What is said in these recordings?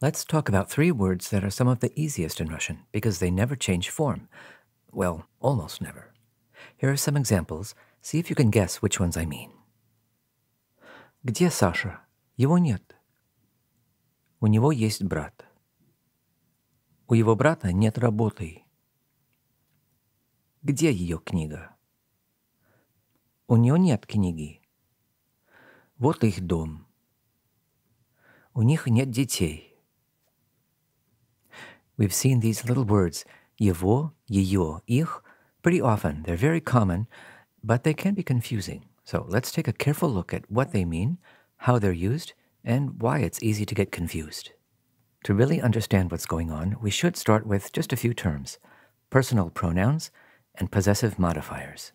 Let's talk about three words that are some of the easiest in Russian because they never change form. Well, almost never. Here are some examples. See if you can guess which ones I mean. Где Саша? Его нет. У него есть брат. У его брата нет работы. Где ее книга? У нее нет книги. Вот их дом. У них нет детей. We've seen these little words, его, ее, их, pretty often. They're very common, but they can be confusing. So let's take a careful look at what they mean, how they're used, and why it's easy to get confused. To really understand what's going on, we should start with just a few terms: personal pronouns and possessive modifiers.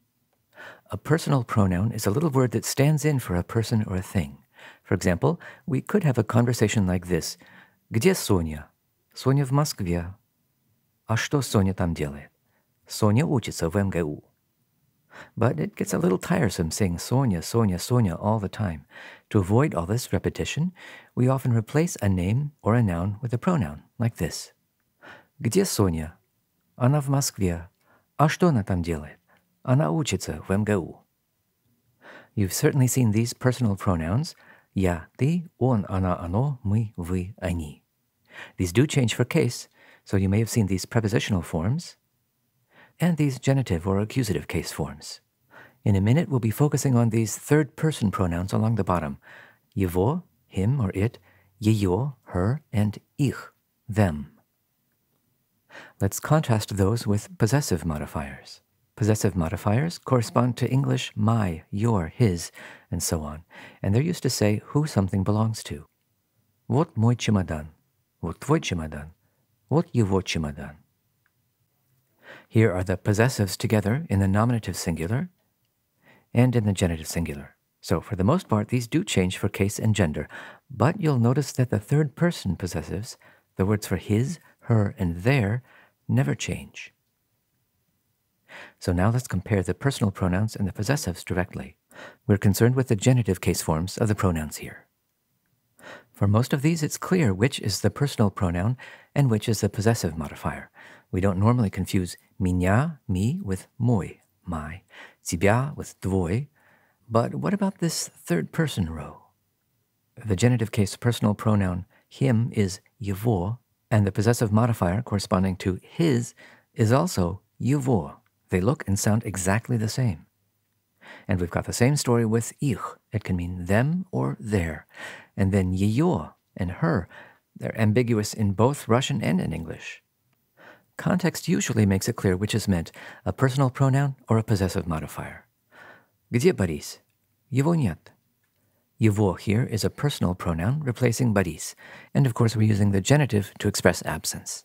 A personal pronoun is a little word that stands in for a person or a thing. For example, we could have a conversation like this. Где Соня? Соня в Москве. А что Соня там делает? Соня учится в МГУ. But it gets a little tiresome saying Sonia, Sonia, Sonia all the time. To avoid all this repetition, we often replace a name or a noun with a pronoun, like this. Где Соня? Она в Москве. А что она там делает? Она учится в МГУ. You've certainly seen these personal pronouns. Я, ты, он, она, оно, мы, вы, они. These do change for case, so you may have seen these prepositional forms and these genitive or accusative case forms. In a minute, we'll be focusing on these third-person pronouns along the bottom. Его, him or it, ее, her, and их, them. Let's contrast those with possessive modifiers. Possessive modifiers correspond to English my, your, his, and so on, and they're used to say who something belongs to. Вот мой чемодан. Вот твой чемодан. Вот его чемодан. Here are the possessives together in the nominative singular and in the genitive singular. So for the most part, these do change for case and gender, but you'll notice that the third-person possessives, the words for his, her, and their, never change. So now let's compare the personal pronouns and the possessives directly. We're concerned with the genitive case forms of the pronouns here. For most of these, it's clear which is the personal pronoun and which is the possessive modifier. We don't normally confuse меня, me, with мой, my, тебя with твой. But what about this third-person row? The genitive case personal pronoun him is его, and the possessive modifier corresponding to his is also его. They look and sound exactly the same. And we've got the same story with их. It can mean them or their. And then ее and her, they're ambiguous in both Russian and in English. Context usually makes it clear which is meant, a personal pronoun or a possessive modifier. Где Борис? Его нет. Его here is a personal pronoun replacing Борис. And of course we're using the genitive to express absence.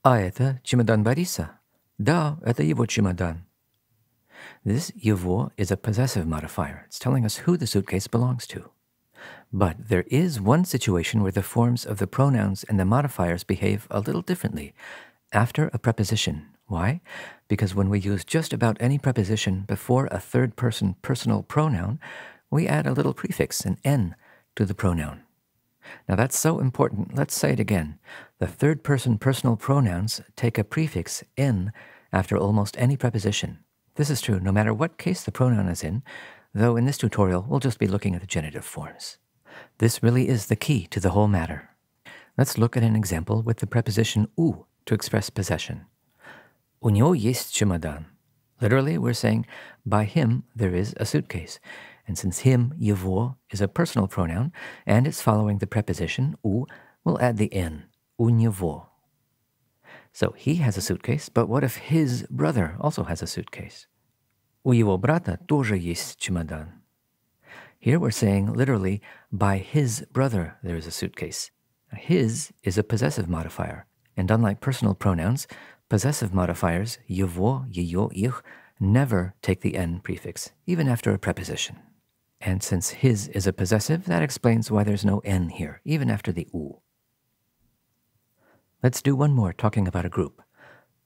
А это чемодан Бориса? Да, это его чемодан. This его is a possessive modifier. It's telling us who the suitcase belongs to. But there is one situation where the forms of the pronouns and the modifiers behave a little differently after a preposition. Why? Because when we use just about any preposition before a third-person personal pronoun, we add a little prefix, an n, to the pronoun. Now that's so important. Let's say it again. The third-person personal pronouns take a prefix n after almost any preposition. This is true no matter what case the pronoun is in, though in this tutorial we'll just be looking at the genitive forms. This really is the key to the whole matter. Let's look at an example with the preposition у to express possession. У него есть чемодан. Literally, we're saying, by him there is a suitcase. And since him, его, is a personal pronoun, and it's following the preposition у, we'll add the n, у него. So he has a suitcase, but what if his brother also has a suitcase? У его брата тоже есть чемодан. Here we're saying, literally, by his brother there is a suitcase. His is a possessive modifier, and unlike personal pronouns, possessive modifiers, его, ее, их, never take the n prefix, even after a preposition. And since his is a possessive, that explains why there's no n here, even after the u. Let's do one more, talking about a group.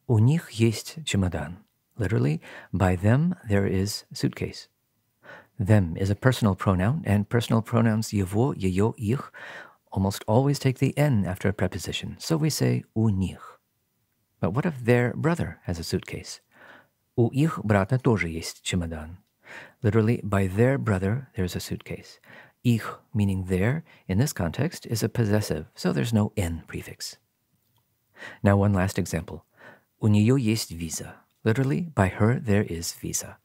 У них есть чемодан. Literally, by them there is suitcase. Them is a personal pronoun, and personal pronouns его, ее, их almost always take the N after a preposition, so we say у них. But what if their brother has a suitcase? У их брата тоже есть чемодан. Literally, by their brother, there's a suitcase. Ich, meaning their, in this context, is a possessive, so there's no N prefix. Now one last example. У нее есть виза. Literally, by her, there is visa.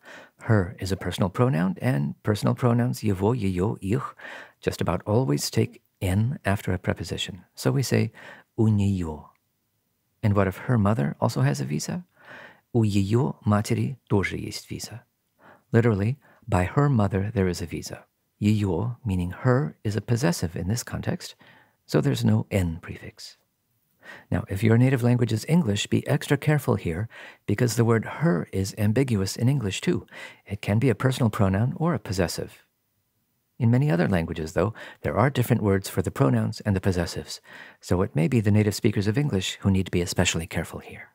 Her is a personal pronoun, and personal pronouns его, ее, их just about always take N after a preposition. So we say у нее. And what if her mother also has a visa? У ее матери тоже есть виза. Literally, by her mother, there is a visa. Ее, meaning her, is a possessive in this context, so there's no N prefix. Now, if your native language is English, be extra careful here because the word her is ambiguous in English too. It can be a personal pronoun or a possessive. In many other languages, though, there are different words for the pronouns and the possessives, so it may be the native speakers of English who need to be especially careful here.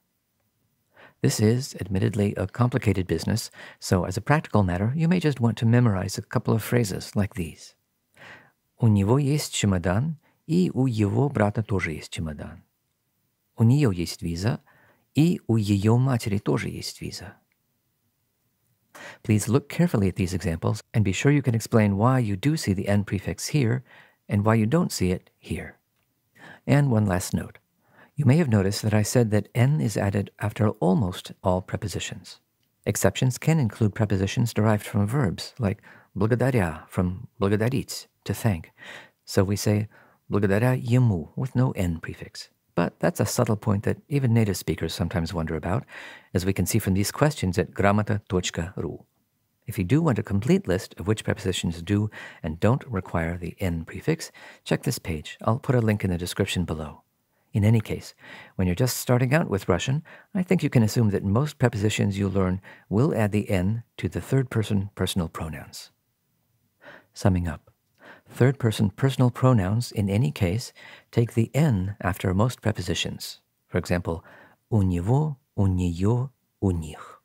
This is, admittedly, a complicated business, so as a practical matter, you may just want to memorize a couple of phrases like these. У него есть чемодан, и у его брата тоже есть чемодан. У нее есть виза, и у ее матери тоже есть виза. Please look carefully at these examples and be sure you can explain why you do see the N prefix here and why you don't see it here. And one last note. You may have noticed that I said that N is added after almost all prepositions. Exceptions can include prepositions derived from verbs, like благодаря from благодарить, to thank. So we say благодаря ему with no N prefix. But that's a subtle point that even native speakers sometimes wonder about, as we can see from these questions at gramata.ru. If you do want a complete list of which prepositions do and don't require the N prefix, check this page. I'll put a link in the description below. In any case, when you're just starting out with Russian, I think you can assume that most prepositions you learn will add the N to the third-person personal pronouns. Summing up, third-person personal pronouns, in any case, take the N after most prepositions. For example, у него, у нее, у них.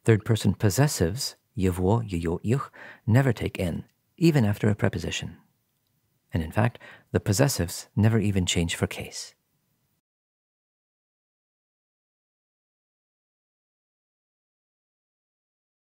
Third-person possessives, его, ее, их, never take N, even after a preposition. And in fact, the possessives never even change for case.